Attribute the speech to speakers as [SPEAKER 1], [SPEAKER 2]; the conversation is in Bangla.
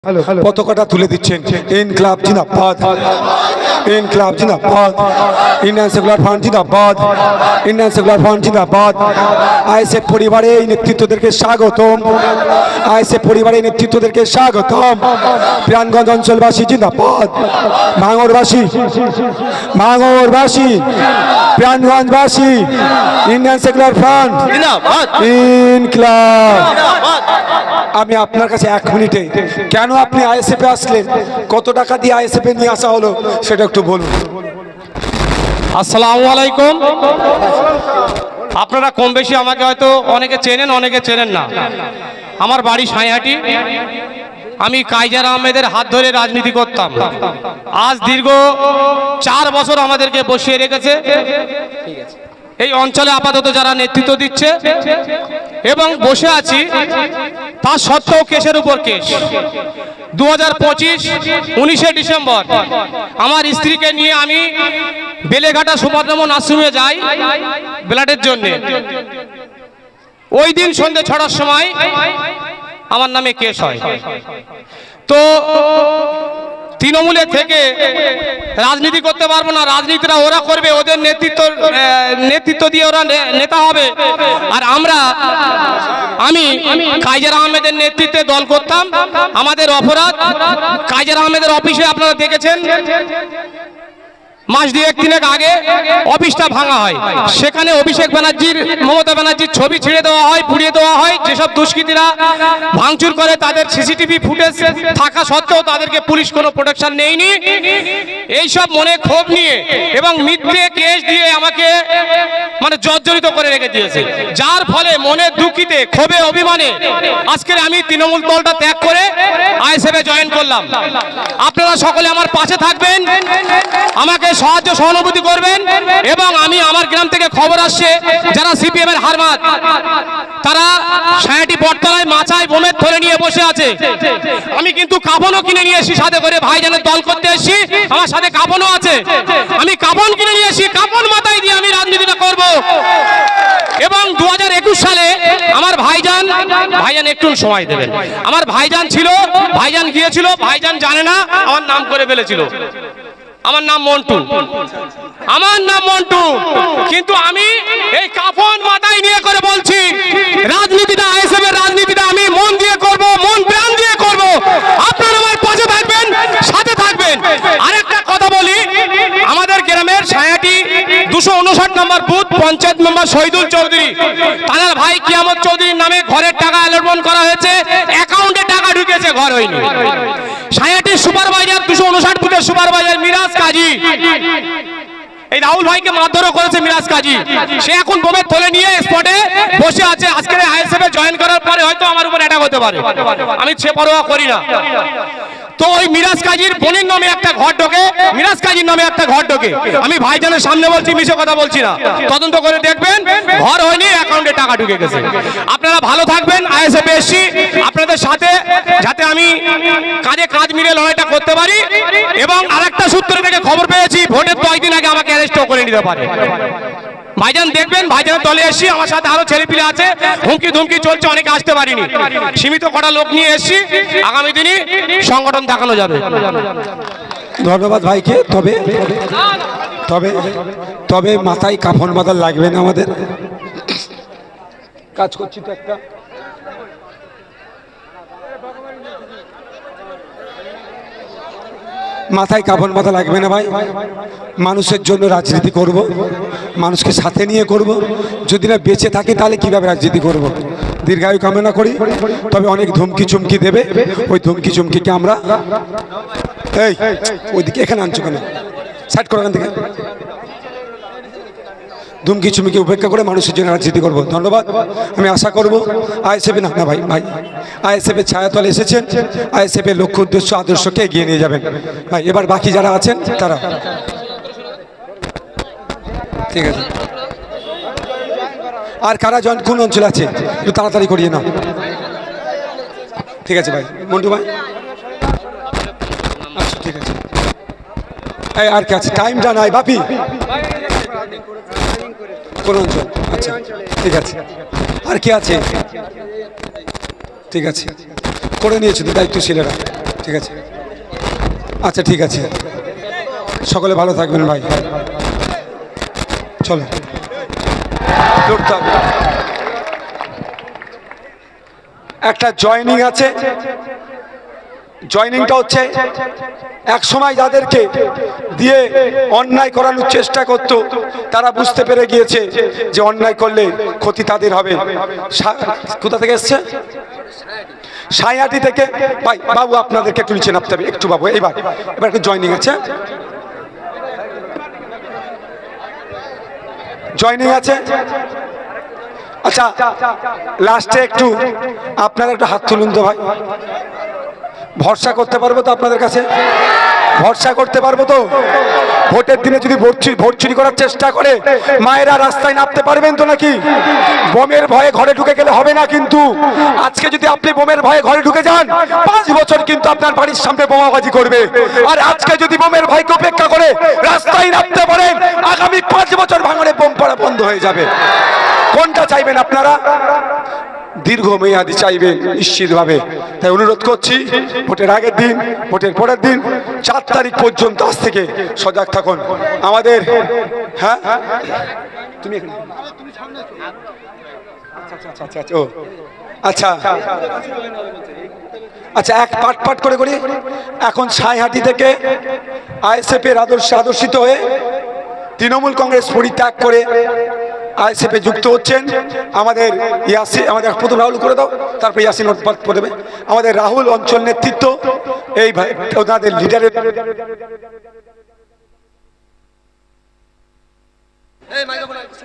[SPEAKER 1] পতাকাটা তুলে দিচ্ছেন। ইনকলাব জিন্দাবাদ, ইনকলাব জিন্দাবাদ, ইন্ডিয়ান সেকুলার ফ্রন্ট জিন্দাবাদ, ইন্ডিয়ান সেকুলার ফ্রন্ট জিন্দাবাদ। আইএসএফ পরিবারের এই নেতৃত্বদেরকে স্বাগতম, আইএসএফ পরিবারের নেতৃত্বদেরকে স্বাগতম। প্রাণগঞ্জ অঞ্চলবাসী জিন্দাবাদ, ভাঙড়বাসী, ভাঙড়বাসী, প্রাণগঞ্জবাসী, ইন্ডিয়ান সেকুলার ফ্রন্ট জিন্দাবাদ, ইনকলাব। আমি আপনার কাছে এক মিনিটে কেন আপনি আইএসএফে আসলেন, কত টাকা দিয়ে আইএসএফে নিয়ে আসা হলো সেটা একটু বলুন।
[SPEAKER 2] আসসালামু আলাইকুম। আপনারা কম বেশি আমাকে হয়তো অনেকে চেনেন, অনেকে চেনেন না। আমার বাড়ি সাঁইহাটি। আমি কাইজার আহমেদের হাত ধরে রাজনীতি করতাম। আজ দীর্ঘ 4 বছর আমাদেরকে বসিয়ে রেখেছে এই অঞ্চলে আপাতত যারা নেতৃত্ব দিচ্ছে, এবং বসে আছি তা সত্ত্বেও কেসের উপর কেস। 2025 19শে ডিসেম্বর আমার স্ত্রীকে নিয়ে আমি বেলেঘাটা সুপারনমন আশ্রমে যাই ব্লাডের জন্য। ওই দিন সন্ধ্যে 6টার সময় আমার নামে কেস হয়। তো তৃণমূলে থেকে রাজনীতি করতে পারবো না, রাজনীতিটা ওরা করবে, ওদের নেতৃত্ব দিয়ে ওরা নেতা হবে। আর আমি কাইজার আহমেদের নেতৃত্বে দল করতাম। আমাদের অপরাধ, কাইজার আহমেদের অফিসে আপনারা দেখেছেন মাস 2-3 আগে অফিসটা ভাঙা হয়। সেখানে অভিষেক ব্যানার্জির, মমতা ব্যানার্জির ছবি ছিঁড়ে দেওয়া হয়, পুড়িয়ে দেওয়া হয়। যেসব দুষ্কৃতীরা ভাঙচুর করে তাদের সিসিটিভি ফুটেজ থাকা সত্ত্বেও তাদেরকে পুলিশ কোনো প্রোটেকশন নেয়নি। এইসব মনে ক্ষোভ নিয়ে এবং মিথ্যে কেস দিয়ে আমাকে জর্জরিত করে রেখে দিয়েছে, যার ফলে মনে দুঃখিতে, ক্ষোভে, অভিমানে আজকে আমি তৃণমূল দলটা ত্যাগ করে আইএসএফে জয়েন করলাম। আপনারা সকলে আমার পাশে থাকবেন, আমাকে সাহায্য সহানুভূতি করবেন। এবং আমার গ্রাম থেকে খবর আসছে যারা সিপিএম এর হারমাত, তারা সাঁইহাটি বটতলায় মাচায় বোমের ধরে নিয়ে বসে আছে। আমি কিন্তু কাফনও কিনে নিয়ে এসেছি সাথে করে, ভাইজানের দল করতে এসেছি, আমার সাথে কাফনও আছে। আমি কাফন কিনে নিয়ে এসেছি, কাফন মাথায় দিয়ে আমি রাজনীতিটা করব। এবং 2021 সালে আমার ভাইজান একটু সময় দেবেন, আমার ভাইজান ছিল, ভাইজান গিয়েছিল, ভাইজান জানে না আমার নাম করে ফেলেছিল। আমার নাম মন্টু, আমার নাম মন্টু। কিন্তু আমি এই কাফন মাথায় নিয়ে করে বলছি, রাজনীতিটা, আইএসএফ এর রাজনীতিটা আমি মন দিয়ে করব, মন প্রাণ দিয়ে করব। আপনারা আমার পাশে থাকবেন, সাথে থাকবেন। আরেকটা কথা বলি, আমাদের গ্রামের সাঁইহাটি 259 নম্বর বুথ পঞ্চায়েত মেম্বার শহীদুল চৌধুরী, তার ভাই কিয়ামত চৌধুরীর নামে ঘরের টাকা অ্যালটমেন্ট করা হয়েছে, অ্যাকাউন্টে টাকা ঢুকেছে, ঘর হয়নি। সাঁইহাটির সুপারভাইজার 259 বুথের সুপারভাইজার মিরাজ কাজী, এই রাহুল ভাইকে মারধরও করেছে মিরাজ কাজী। সে এখন বোমের থলে নিয়ে স্পটে বসে আছে। আজকে আইএসএফে জয়েন করার পরে হয়তো আমার উপর অ্যাটাক হতে পারে, আমি সে পরোয়া করি না। তো ওই মিরাজ কাজীর বোনের নামে একটা ঘর ঢোকে, মিরাজ কাজীর নামে একটা ঘর ঢোকে। আমি ভাইজানের সামনে বলছি, মিছে কথা বলছি না, তদন্ত করে দেখবেন, ঘর হয়নি, অ্যাকাউন্টে টাকা ঢুকে গেছে। আপনারা ভালো থাকবেন, আইএসএফ এসছি আপনাদের সাথে, যাতে আমি কাজে কাজ মিলিয়ে লড়াইটা করতে পারি। এবং আরেকটা সূত্র থেকে খবর পেয়েছি, ভোটের 10 দিন আগে আমাকে অ্যারেস্টও করে নিতে পারে। ভাইজান দেখবেন, ভাইজানের দলে এসছি, আমার সাথে আরো ছেলেপিলে আছে, হুমকি ধুমকি চলছে, অনেকে আসতে পারিনি, সীমিত কটা লোক নিয়ে এসছি। আগামী দিনই সংগঠন দেখানো যাবে।
[SPEAKER 1] ধন্যবাদ ভাইকে। তবে তবে তবে মাথায় কাফন বাঁধা লাগবে না, আমাদের কাজ করছি তো একটা। মাথায় কাফন বাঁধা লাগবে না ভাই, মানুষের জন্য রাজনীতি করব, মানুষকে সাথে নিয়ে করব। যদি না বেঁচে থাকি তাহলে কিভাবে রাজনীতি করব? দীর্ঘায়ু কামনা করি। তবে অনেক ধুমকি চুমকি দেবে, ওই ধুমকি চুমকিকে আমরা, এই ওইদিকে এখানে আনছো কেন, সাইড করো এখান থেকে। ধুমকি চুমকি উপেক্ষা করে মানুষের জন্য রাজনীতি করব। ধন্যবাদ। আমি আশা করব আইএসএফে না ভাই, আইএসএফের ছায়াতলে এসেছেন, আইএসএফের লক্ষ্য উদ্দেশ্য আদর্শকে এগিয়ে নিয়ে যাবেন ভাই। এবার বাকি যারা আছেন তারা, ঠিক আছে। আর কারা কোন অঞ্চল আছে একটু তাড়াতাড়ি করিয়ে নাও, ঠিক আছে ভাই। মন্টু ভাই, আচ্ছা ঠিক আছে। এই আর কি আছে, টাইমটা নাই বাপি, কোন অঞ্চল? আচ্ছা ঠিক আছে। আর কি আছে? ঠিক আছে, করে নিয়েছে তো দায়িত্বশীলেরা। ঠিক আছে, আচ্ছা ঠিক আছে, সকলে ভালো থাকবেন ভাই। চলো লড়তে হবে। একটা জয়েনিং আছে, জয়েনিংটা হচ্ছে এক সময় যাদেরকে দিয়ে অন্যায় করানোর চেষ্টা করত তারা বুঝতে পেরে গিয়েছে যে অন্যায় করলে ক্ষতি তাদের হবে। কোথা থেকে এসছে? সাইয়াটি থেকে। ভাই বাবু আপনাদেরকে একটু নিচে নামতে হবে একটু বাবু। এবার একটু জয়েনিং আছে, জয়েনিং আছে। আচ্ছা লাস্টে একটু আপনারা একটু হাত তুলুন তো ভাই। ভরসা করতে পারবো তো আপনাদের কাছে? ভরসা করতে পারবো তো? ভোটের দিনে যদি ভোট চুরি করার চেষ্টা করে মায়েরা রাস্তায় নামতে পারবেন তো নাকি? বোমের ভয়ে ঘরে ঢুকে গেলে হবে না কিন্তু। আজকে যদি আপনি বোমের ভয়ে ঘরে ঢুকে যান 5 বছর কিন্তু আপনার বাড়ির সামনে বোমাবাজি করবে। আর আজকে যদি বোমের ভয়কে উপেক্ষা করে রাস্তায় নামতে পারেন আগামী 5 বছর ভাঙড়ে বোম পড়া বন্ধ হয়ে যাবে। কোনটা চাইবেন আপনারা? দীর্ঘমেয়াদী চাইবেন নিশ্চিতভাবে। তাই অনুরোধ করছি ভোটের আগের দিন, ভোটের পরের দিন 4 তারিখ পর্যন্ত আজ থেকে সজাগ থাকুন আমাদের। হ্যাঁ তুমি আচ্ছা আচ্ছা এক পাট করে করি। এখন সাইহাটি থেকে আইএসএফ এর আদর্শিত হয়ে তৃণমূল কংগ্রেস পরিত্যাগ করে আইএসএফে যুক্ত হচ্ছেন আমাদের ইয়াসিন। আমাদের প্রথম রাহুল করে দাও, তারপরে ইয়াসিন পড়বে। আমাদের রাহুল অঞ্চল নেতৃত্ব এই ওনাদের লিডারের